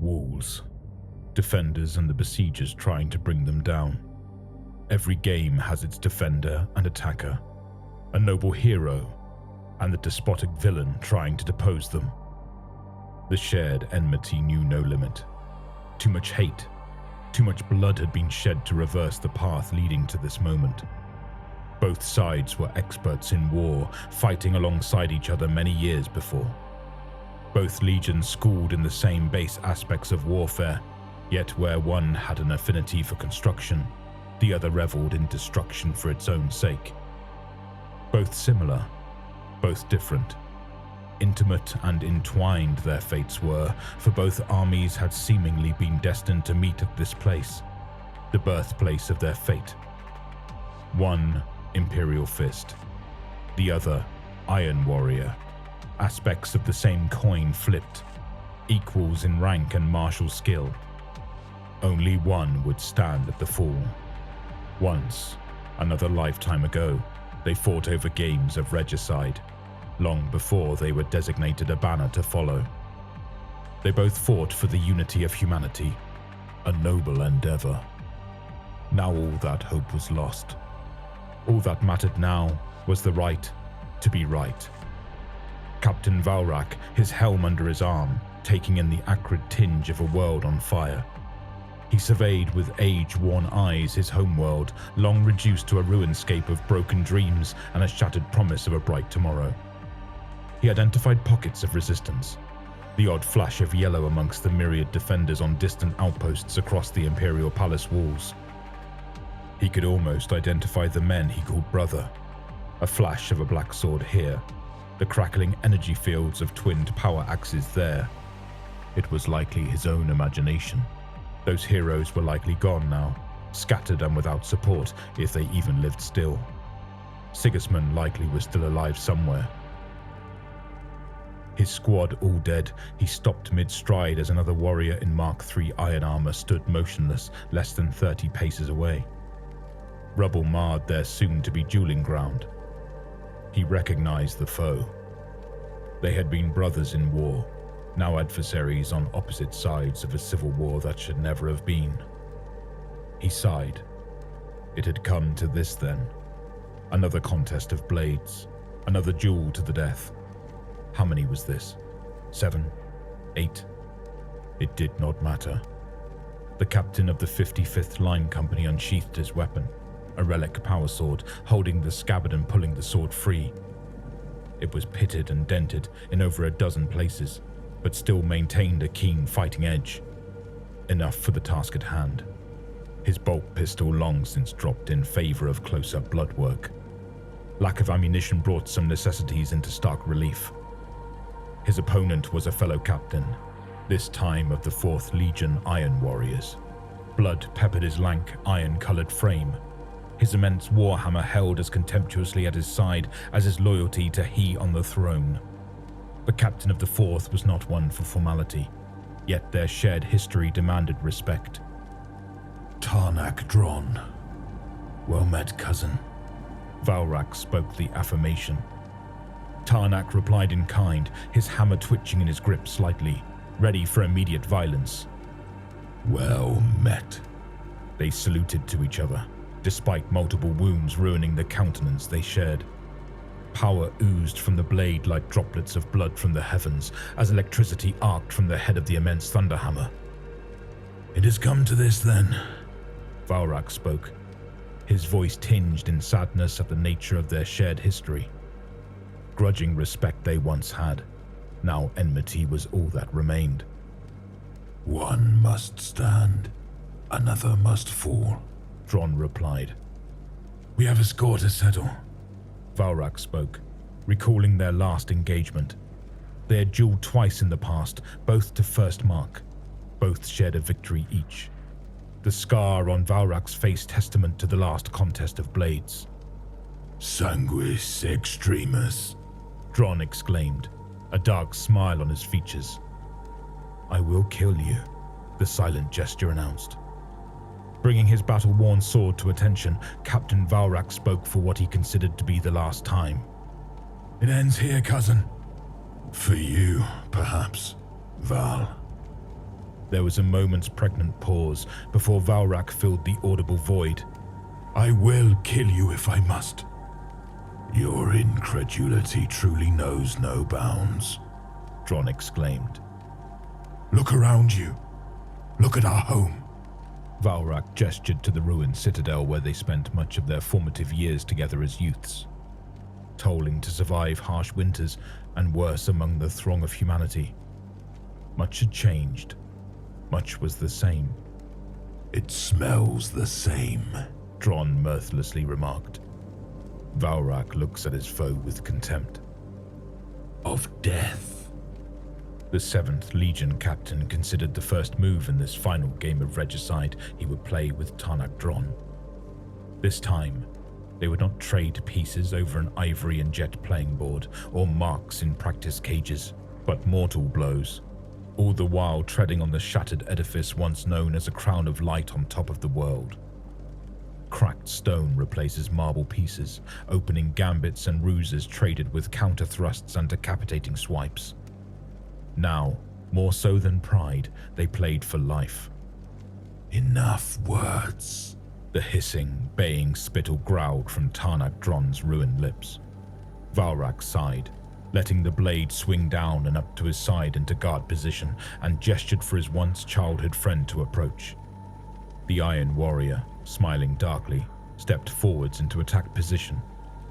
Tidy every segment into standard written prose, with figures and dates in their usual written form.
Walls. Defenders and the besiegers trying to bring them down. Every game has its defender and attacker, a noble hero and the despotic villain trying to depose them. The shared enmity knew no limit. Too much hate, too much blood had been shed to reverse the path leading to this moment. Both sides were experts in war, fighting alongside each other many years before. Both legions schooled in the same base aspects of warfare, yet where one had an affinity for construction, the other reveled in destruction for its own sake. Both similar, both different. Intimate and entwined their fates were, for both armies had seemingly been destined to meet at this place, the birthplace of their fate. One, Imperial fist. The other, Iron Warrior. Aspects of the same coin flipped, equals in rank and martial skill. Only one would stand at the fall. Once, another lifetime ago, they fought over games of regicide, long before they were designated a banner to follow. They both fought for the unity of humanity, a noble endeavor. Now all that hope was lost. All that mattered now was the right to be right. Captain Valrak, his helm under his arm, taking in the acrid tinge of a world on fire. He surveyed with age-worn eyes his homeworld, long reduced to a ruinscape of broken dreams and a shattered promise of a bright tomorrow. He identified pockets of resistance, the odd flash of yellow amongst the myriad defenders on distant outposts across the Imperial Palace walls. He could almost identify the men he called brother, a flash of a black sword here, the crackling energy fields of twinned power axes there. It was likely his own imagination. Those heroes were likely gone now, scattered and without support, if they even lived still. Sigismund likely was still alive somewhere. His squad all dead, he stopped mid-stride as another warrior in Mark III iron armor stood motionless, less than 30 paces away. Rubble marred their soon-to-be dueling ground. He recognized the foe. They had been brothers in war, now adversaries on opposite sides of a civil war that should never have been. He sighed. It had come to this then. Another contest of blades, another duel to the death. How many was this? 7? 8? It did not matter. The captain of the 55th Line Company unsheathed his weapon, a relic power sword, holding the scabbard and pulling the sword free. It was pitted and dented in over a dozen places, but still maintained a keen fighting edge. Enough for the task at hand. His bolt pistol long since dropped in favor of close-up blood work. Lack of ammunition brought some necessities into stark relief. His opponent was a fellow captain, this time of the 4th Legion Iron Warriors. Blood peppered his lank, iron-colored frame. His immense warhammer held as contemptuously at his side as his loyalty to he on the throne. The captain of the 4th was not one for formality, yet their shared history demanded respect. Tarnak Dron. Well met, cousin. Valrak spoke the affirmation. Tarnak replied in kind, his hammer twitching in his grip slightly, ready for immediate violence. Well met. They saluted to each other, despite multiple wounds ruining the countenance they shared. Power oozed from the blade like droplets of blood from the heavens as electricity arced from the head of the immense thunderhammer. It has come to this then, Valrak spoke, his voice tinged in sadness at the nature of their shared history. Grudging respect they once had, now enmity was all that remained. One must stand, another must fall, Dron replied. We have a score to settle, Valrak spoke, recalling their last engagement. They had dueled twice in the past, both to first mark. Both shared a victory each. The scar on Valrak's face testament to the last contest of blades. Sanguis extremis, Dron exclaimed, a dark smile on his features. I will kill you, the silent gesture announced. Bringing his battle-worn sword to attention, Captain Valrak spoke for what he considered to be the last time. It ends here, cousin. For you, perhaps, Val. There was a moment's pregnant pause before Valrak filled the audible void. I will kill you if I must. Your incredulity truly knows no bounds, Dron exclaimed. Look around you. Look at our home. Valrak gestured to the ruined citadel where they spent much of their formative years together as youths, tolling to survive harsh winters and worse among the throng of humanity. Much had changed. Much was the same. It smells the same, Dron mirthlessly remarked. Valrak looks at his foe with contempt. Of death. The 7th Legion captain considered the first move in this final game of regicide he would play with Tarnak Dron. This time, they would not trade pieces over an ivory and jet playing board or marks in practice cages, but mortal blows, all the while treading on the shattered edifice once known as a crown of light on top of the world. Cracked stone replaces marble pieces, opening gambits and ruses traded with counter thrusts and decapitating swipes. Now, more so than pride, they played for life. Enough words. The hissing, baying spittle growled from Tarnak Dron's ruined lips. Valrak sighed, letting the blade swing down and up to his side into guard position, and gestured for his once childhood friend to approach. The Iron Warrior, smiling darkly, stepped forwards into attack position,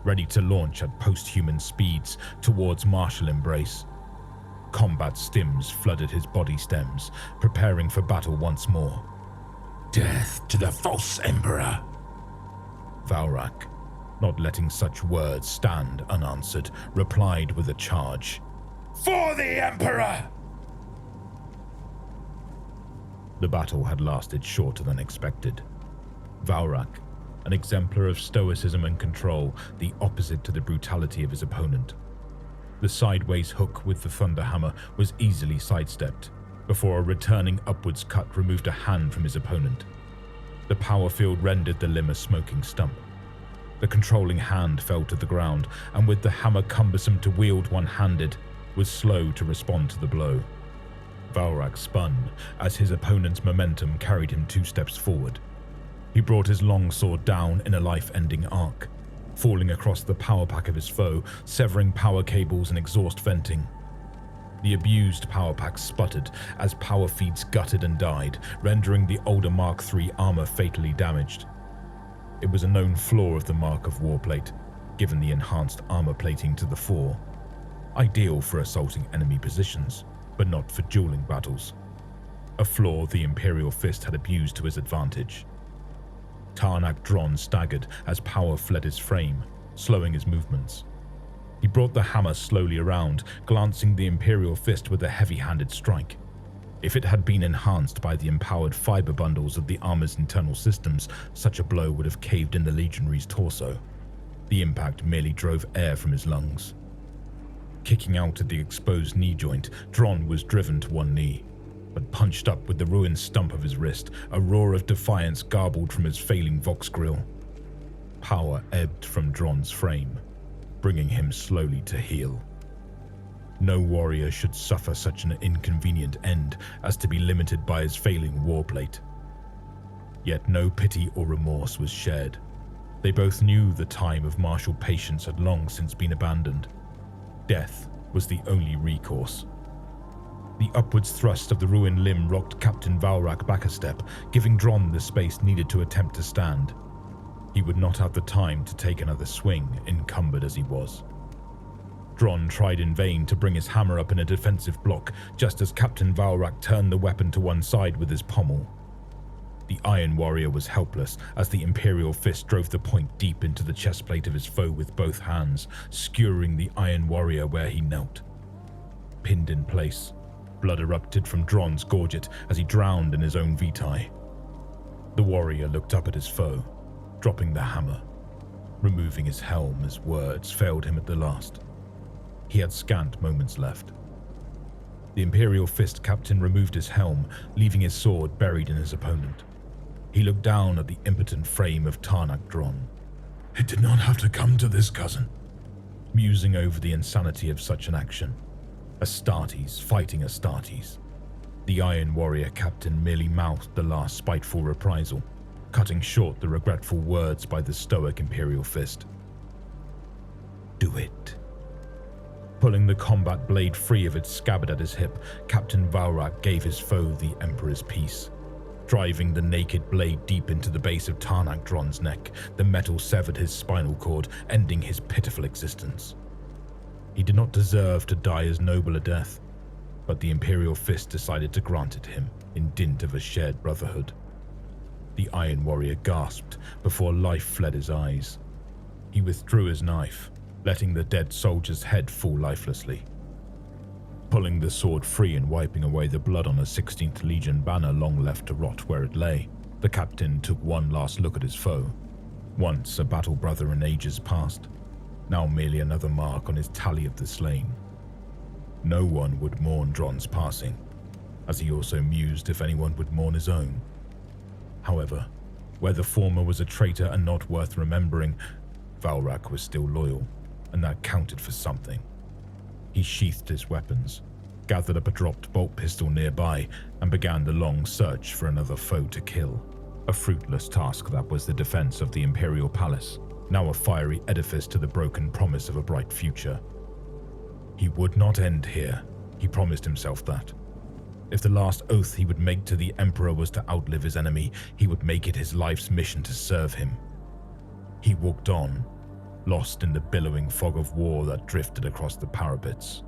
ready to launch at post-human speeds towards martial embrace. Combat stims flooded his body stems, preparing for battle once more. Death to the false emperor! Valrak, not letting such words stand unanswered, replied with a charge. For the emperor! The battle had lasted shorter than expected. Valrak, an exemplar of stoicism and control, the opposite to the brutality of his opponent. The sideways hook with the thunderhammer was easily sidestepped, before a returning upwards cut removed a hand from his opponent. The power field rendered the limb a smoking stump. The controlling hand fell to the ground, and with the hammer cumbersome to wield one-handed, was slow to respond to the blow. Valrak spun as his opponent's momentum carried him 2 steps forward. He brought his long sword down in a life-ending arc, falling across the power pack of his foe, severing power cables and exhaust venting. The abused power pack sputtered as power feeds gutted and died, rendering the older Mark III armor fatally damaged. It was a known flaw of the Mark of Warplate, given the enhanced armor plating to the fore. Ideal for assaulting enemy positions, but not for dueling battles. A flaw the Imperial Fist had abused to his advantage. Tarnak Dron staggered as power fled his frame, slowing his movements. He brought the hammer slowly around, glancing the Imperial Fist with a heavy-handed strike. If it had been enhanced by the empowered fiber bundles of the armor's internal systems, such a blow would have caved in the legionary's torso. The impact merely drove air from his lungs. Kicking out at the exposed knee joint, Dron was driven to one knee, but punched up with the ruined stump of his wrist, a roar of defiance garbled from his failing Vox grill. Power ebbed from Dron's frame, bringing him slowly to heel. No warrior should suffer such an inconvenient end as to be limited by his failing warplate. Yet no pity or remorse was shared. They both knew the time of martial patience had long since been abandoned. Death was the only recourse. The upwards thrust of the ruined limb rocked Captain Valrak back a step, giving Dron the space needed to attempt to stand. He would not have the time to take another swing, encumbered as he was. Dron tried in vain to bring his hammer up in a defensive block, just as Captain Valrak turned the weapon to one side with his pommel. The Iron Warrior was helpless as the Imperial Fist drove the point deep into the chestplate of his foe with both hands, skewering the Iron Warrior where he knelt. Pinned in place, blood erupted from Dron's gorget as he drowned in his own vitae. The warrior looked up at his foe, dropping the hammer, removing his helm as words failed him at the last. He had scant moments left. The Imperial Fist captain removed his helm, leaving his sword buried in his opponent. He looked down at the impotent frame of Tarnak Dron. It did not have to come to this, cousin. Musing over the insanity of such an action. Astartes fighting Astartes. The Iron Warrior captain merely mouthed the last spiteful reprisal, cutting short the regretful words by the stoic Imperial fist. "Do it." Pulling the combat blade free of its scabbard at his hip, Captain Valrak gave his foe the Emperor's Peace. Driving the naked blade deep into the base of Tarnak Dron's neck, the metal severed his spinal cord, ending his pitiful existence. He did not deserve to die as noble a death, but the Imperial fist decided to grant it him in dint of a shared brotherhood. The Iron Warrior gasped before life fled his eyes. He withdrew his knife, letting the dead soldier's head fall lifelessly. Pulling the sword free and wiping away the blood on a 16th Legion banner long left to rot where it lay, the captain took one last look at his foe. Once a battle brother in ages past, now merely another mark on his tally of the slain. No one would mourn Dron's passing, as he also mused if anyone would mourn his own. However, where the former was a traitor and not worth remembering, Valrak was still loyal, and that counted for something. He sheathed his weapons, gathered up a dropped bolt pistol nearby, and began the long search for another foe to kill. A fruitless task that was the defense of the Imperial Palace, now a fiery edifice to the broken promise of a bright future. He would not end here, he promised himself that. If the last oath he would make to the Emperor was to outlive his enemy, he would make it his life's mission to serve him. He walked on, lost in the billowing fog of war that drifted across the parapets.